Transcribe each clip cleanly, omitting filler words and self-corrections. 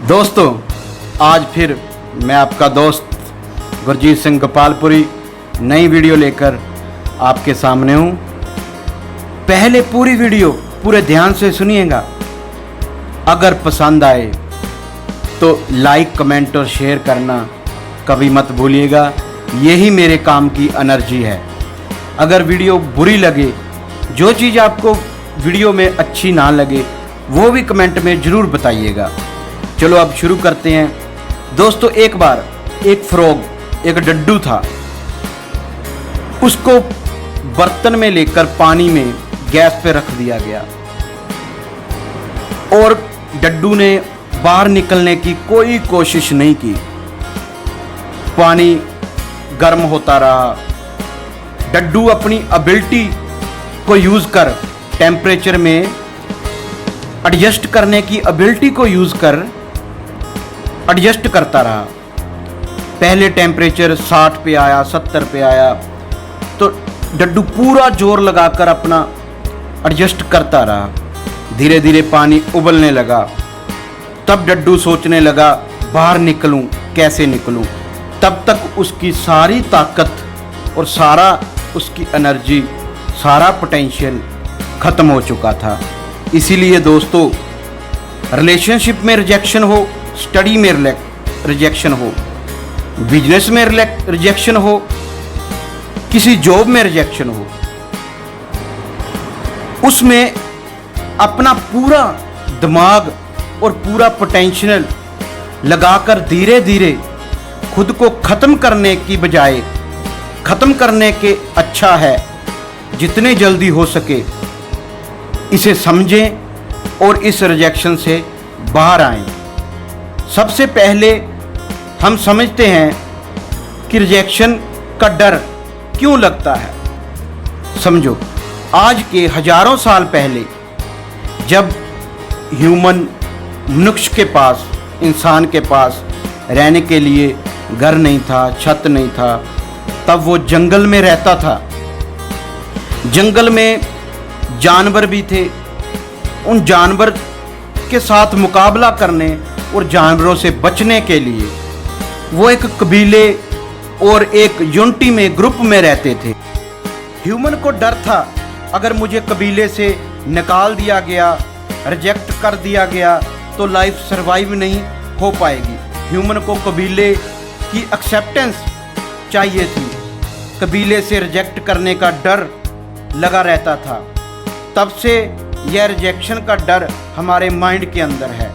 दोस्तों, आज फिर मैं आपका दोस्त गुरजीत सिंह गोपालपुरी नई वीडियो लेकर आपके सामने हूँ। पहले पूरी वीडियो पूरे ध्यान से सुनिएगा। अगर पसंद आए तो लाइक, कमेंट और शेयर करना कभी मत भूलिएगा। यही मेरे काम की एनर्जी है। अगर वीडियो बुरी लगे, जो चीज़ आपको वीडियो में अच्छी ना लगे, वो भी कमेंट में ज़रूर बताइएगा। चलो अब शुरू करते हैं। दोस्तों, एक बार एक फ्रॉग, एक डड्डू था। उसको बर्तन में लेकर पानी में गैस पे रख दिया गया और डड्डू ने बाहर निकलने की कोई कोशिश नहीं की। पानी गर्म होता रहा। डड्डू अपनी एबिलिटी को यूज़ कर, टेम्परेचर में एडजस्ट करने की एबिलिटी को यूज़ कर एडजस्ट करता रहा। पहले टेम्परेचर 60 पे आया, 70 पे आया, तो डड्डू पूरा जोर लगाकर अपना एडजस्ट करता रहा। धीरे धीरे पानी उबलने लगा। तब डड्डू सोचने लगा, बाहर निकलूं, कैसे निकलूं। तब तक उसकी सारी ताकत और सारा उसकी एनर्जी, सारा पोटेंशियल ख़त्म हो चुका था। इसीलिए दोस्तों, रिलेशनशिप में रिजेक्शन हो, स्टडी में रिजेक्शन हो, बिजनेस में रिजेक्शन हो, किसी जॉब में रिजेक्शन हो, उसमें अपना पूरा दिमाग और पूरा पोटेंशियल लगाकर धीरे धीरे खुद को ख़त्म करने की बजाय ख़त्म करने के अच्छा है जितने जल्दी हो सके इसे समझें और इस रिजेक्शन से बाहर आएं। सबसे पहले हम समझते हैं कि रिजेक्शन का डर क्यों लगता है। समझो, आज के हजारों साल पहले जब मनुष्य के पास, इंसान के पास रहने के लिए घर नहीं था, छत नहीं था, तब वो जंगल में रहता था। जंगल में जानवर भी थे। उन जानवर के साथ मुकाबला करने और जानवरों से बचने के लिए वो एक कबीले और एक यूनिटी में, ग्रुप में रहते थे। ह्यूमन को डर था, अगर मुझे कबीले से निकाल दिया गया, रिजेक्ट कर दिया गया, तो लाइफ सरवाइव नहीं हो पाएगी। ह्यूमन को कबीले की एक्सेप्टेंस चाहिए थी। कबीले से रिजेक्ट करने का डर लगा रहता था। तब से यह रिजेक्शन का डर हमारे माइंड के अंदर है।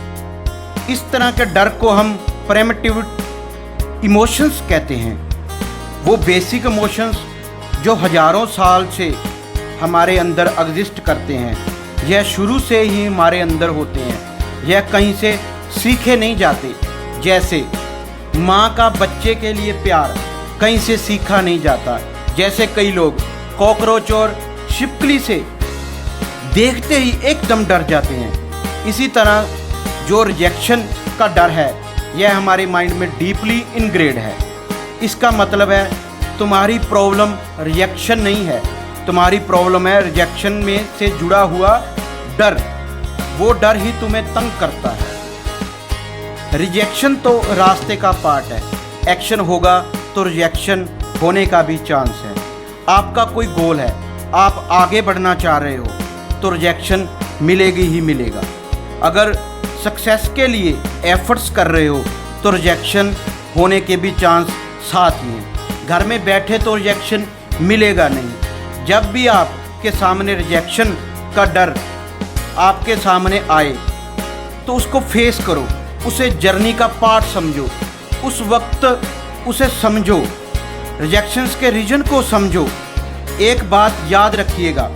इस तरह के डर को हम प्रिमिटिव इमोशंस कहते हैं। वो बेसिक इमोशंस जो हजारों साल से हमारे अंदर एग्जिस्ट करते हैं, यह शुरू से ही हमारे अंदर होते हैं। यह कहीं से सीखे नहीं जाते। जैसे माँ का बच्चे के लिए प्यार कहीं से सीखा नहीं जाता। जैसे कई लोग कॉकरोच और छिपकली से देखते ही एकदम डर जाते हैं, इसी तरह जो रिजेक्शन का डर है, यह हमारे माइंड में डीपली इनग्रेड है। इसका मतलब है तुम्हारी प्रॉब्लम रिजेक्शन नहीं है, तुम्हारी प्रॉब्लम है रिजेक्शन में से जुड़ा हुआ डर। वो डर ही तुम्हें तंग करता है। रिजेक्शन तो रास्ते का पार्ट है। एक्शन होगा तो रिजेक्शन होने का भी चांस है। आपका कोई गोल है, आप आगे बढ़ना चाह रहे हो, तो रिजेक्शन मिलेगी ही मिलेगा। अगर सक्सेस के लिए एफर्ट्स कर रहे हो तो रिजेक्शन होने के भी चांस साथ ही हैं। घर में बैठे तो रिजेक्शन मिलेगा नहीं। जब भी आपके सामने रिजेक्शन का डर आपके सामने आए तो उसको फेस करो, उसे जर्नी का पार्ट समझो, उस वक्त उसे समझो, रिजेक्शंस के रीजन को समझो। एक बात याद रखिएगा,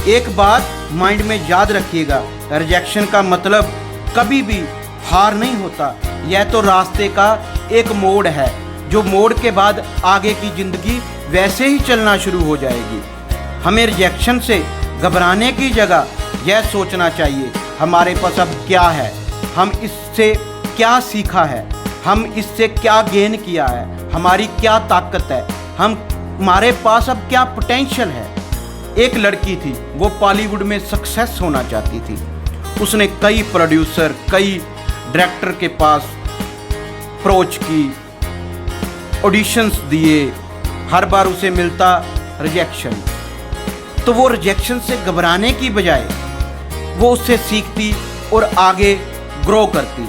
एक बात माइंड में याद रखिएगा, रिजेक्शन का मतलब कभी भी हार नहीं होता। यह तो रास्ते का एक मोड़ है, जो मोड़ के बाद आगे की ज़िंदगी वैसे ही चलना शुरू हो जाएगी। हमें रिजेक्शन से घबराने की जगह यह सोचना चाहिए, हमारे पास अब क्या है, हम इससे क्या सीखा है, हम इससे क्या गेन किया है, हमारी क्या ताकत है, हमारे पास अब क्या पोटेंशियल है। एक लड़की थी, वो बॉलीवुड में सक्सेस होना चाहती थी। उसने कई प्रोड्यूसर, कई डायरेक्टर के पास अप्रोच की, ऑडिशंस दिए, हर बार उसे मिलता रिजेक्शन। तो वो रिजेक्शन से घबराने की बजाय वो उससे सीखती और आगे ग्रो करती।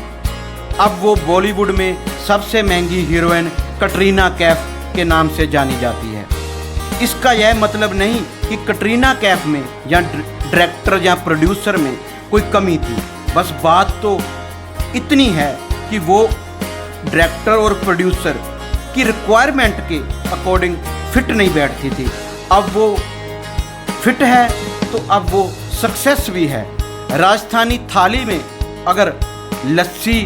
अब वो बॉलीवुड में सबसे महंगी हीरोइन कटरीना कैफ के नाम से जानी जाती है। इसका यह मतलब नहीं कि कटरीना कैफ में या डायरेक्टर या प्रोड्यूसर में कोई कमी थी, बस बात तो इतनी है कि वो डायरेक्टर और प्रोड्यूसर की रिक्वायरमेंट के अकॉर्डिंग फिट नहीं बैठती थी। अब वो फिट है तो अब वो सक्सेस भी है। राजस्थानी थाली में अगर लस्सी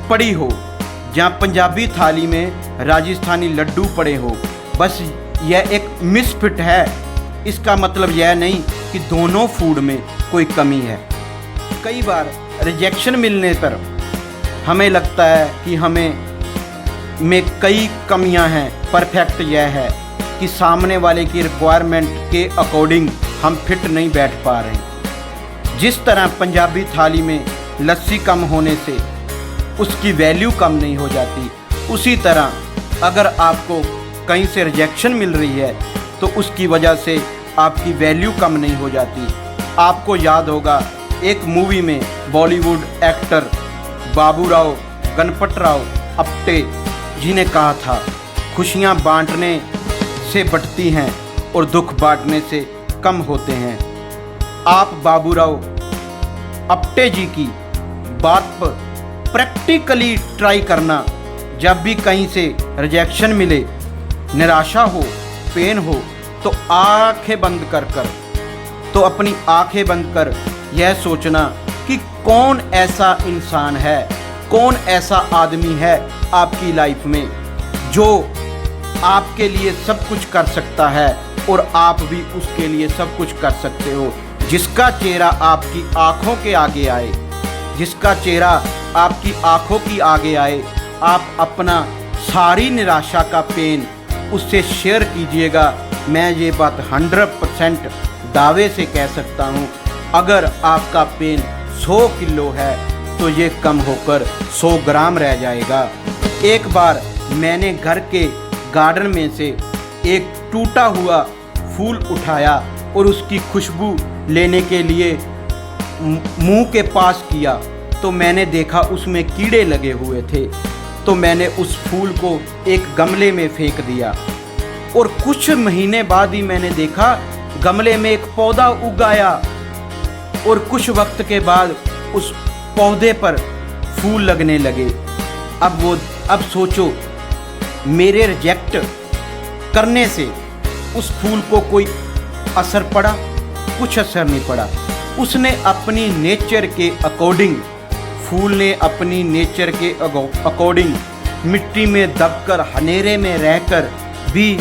पड़ी हो, जहाँ पंजाबी थाली में राजस्थानी लड्डू पड़े हो, बस यह एक मिसफिट है। इसका मतलब यह नहीं कि दोनों फूड में कोई कमी है। कई बार रिजेक्शन मिलने पर हमें लगता है कि हमें में कई कमियां हैं। परफेक्ट यह है कि सामने वाले की रिक्वायरमेंट के अकॉर्डिंग हम फिट नहीं बैठ पा रहे। जिस तरह पंजाबी थाली में लस्सी कम होने से उसकी वैल्यू कम नहीं हो जाती, उसी तरह अगर आपको कहीं से रिजेक्शन मिल रही है तो उसकी वजह से आपकी वैल्यू कम नहीं हो जाती। आपको याद होगा एक मूवी में बॉलीवुड एक्टर बाबूराव गणपतराव अप्टे जी ने कहा था, खुशियाँ बांटने से बढ़ती हैं और दुख बांटने से कम होते हैं। आप बाबूराव अप्टे जी की बात पर प्रैक्टिकली ट्राई करना। जब भी कहीं से रिजेक्शन मिले, निराशा हो, पेन हो, तो अपनी आंखें बंद कर यह सोचना कि कौन ऐसा इंसान है, कौन ऐसा आदमी है आपकी लाइफ में जो आपके लिए सब कुछ कर सकता है और आप भी उसके लिए सब कुछ कर सकते हो। जिसका चेहरा आपकी आंखों के आगे आए, जिसका चेहरा आपकी आंखों की आगे आए, आप अपना सारी निराशा का पेन उससे शेयर कीजिएगा। मैं ये बात 100% दावे से कह सकता हूँ, अगर आपका पेन 100 किलो है तो ये कम होकर 100 ग्राम रह जाएगा। एक बार मैंने घर के गार्डन में से एक टूटा हुआ फूल उठाया और उसकी खुशबू लेने के लिए मुंह के पास किया तो मैंने देखा उसमें कीड़े लगे हुए थे। तो मैंने उस फूल को एक गमले में फेंक दिया और कुछ महीने बाद ही मैंने देखा गमले में एक पौधा उगाया और कुछ वक्त के बाद उस पौधे पर फूल लगने लगे। अब सोचो, मेरे रिजेक्ट करने से उस फूल को कोई असर पड़ा? कुछ असर नहीं पड़ा। उसने अपनी नेचर के अकॉर्डिंग, फूल ने अपनी नेचर के अकॉर्डिंग मिट्टी में दबकर हनेरे में रहकर भी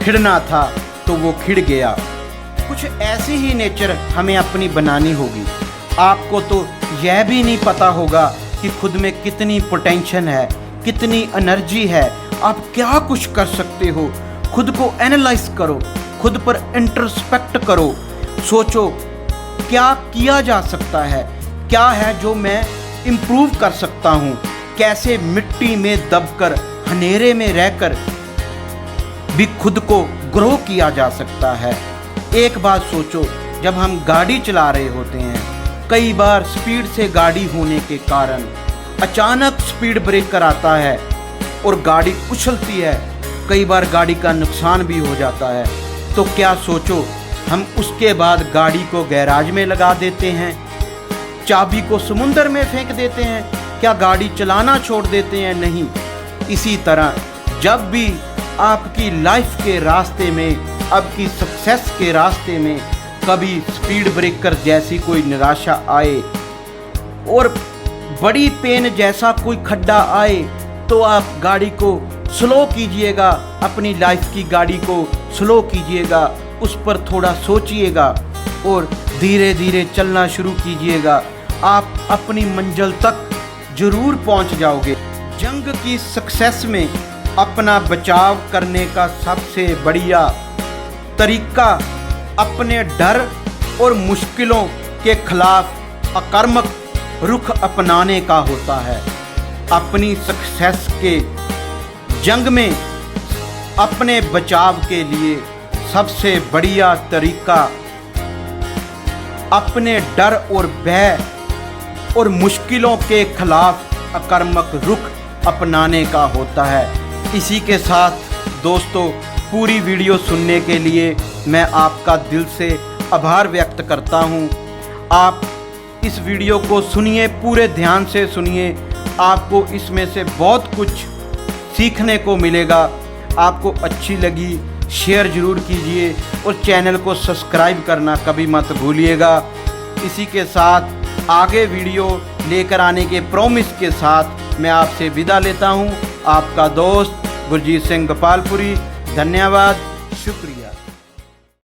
खिड़ना था तो वो खिड़ गया। कुछ ऐसी ही नेचर हमें अपनी बनानी होगी। आपको तो यह भी नहीं पता होगा कि खुद में कितनी पोटेंशियल है, कितनी एनर्जी है, आप क्या कुछ कर सकते हो। खुद को एनालाइज करो, खुद पर इंट्रोस्पेक्ट करो, सोचो क्या किया जा सकता है, क्या है जो मैं इम्प्रूव कर सकता हूँ, कैसे मिट्टी में दबकर हनेरे में रहकर भी खुद को ग्रो किया जा सकता है। एक बात सोचो, जब हम गाड़ी चला रहे होते हैं, कई बार स्पीड से गाड़ी होने के कारण अचानक स्पीड ब्रेकर आता है और गाड़ी उछलती है, कई बार गाड़ी का नुकसान भी हो जाता है। तो क्या सोचो, हम उसके बाद गाड़ी को गैराज में लगा देते हैं, चाबी को समुंदर में फेंक देते हैं, क्या गाड़ी चलाना छोड़ देते हैं? नहीं। इसी तरह जब भी आपकी लाइफ के रास्ते में, आपकी सक्सेस के रास्ते में कभी स्पीड ब्रेकर जैसी कोई निराशा आए और बड़ी पेन जैसा कोई खड्डा आए, तो आप गाड़ी को स्लो कीजिएगा, अपनी लाइफ की गाड़ी को स्लो कीजिएगा, उस पर थोड़ा सोचिएगा और धीरे धीरे चलना शुरू कीजिएगा। आप अपनी मंजिल तक जरूर पहुंच जाओगे। जंग की सक्सेस में अपना बचाव करने का सबसे बढ़िया तरीका अपने डर और मुश्किलों के खिलाफ आक्रामक रुख अपनाने का होता है। अपनी सक्सेस के जंग में अपने बचाव के लिए सबसे बढ़िया तरीका अपने डर और भय और मुश्किलों के खिलाफ आक्रामक रुख अपनाने का होता है। इसी के साथ दोस्तों, पूरी वीडियो सुनने के लिए मैं आपका दिल से आभार व्यक्त करता हूं। आप इस वीडियो को सुनिए, पूरे ध्यान से सुनिए, आपको इसमें से बहुत कुछ सीखने को मिलेगा। आपको अच्छी लगी शेयर ज़रूर कीजिए और चैनल को सब्सक्राइब करना कभी मत भूलिएगा। इसी के साथ आगे वीडियो लेकर आने के प्रॉमिस के साथ मैं आपसे विदा लेता हूं। आपका दोस्त गुरजीत सिंह गोपालपुरी। धन्यवाद, शुक्रिया।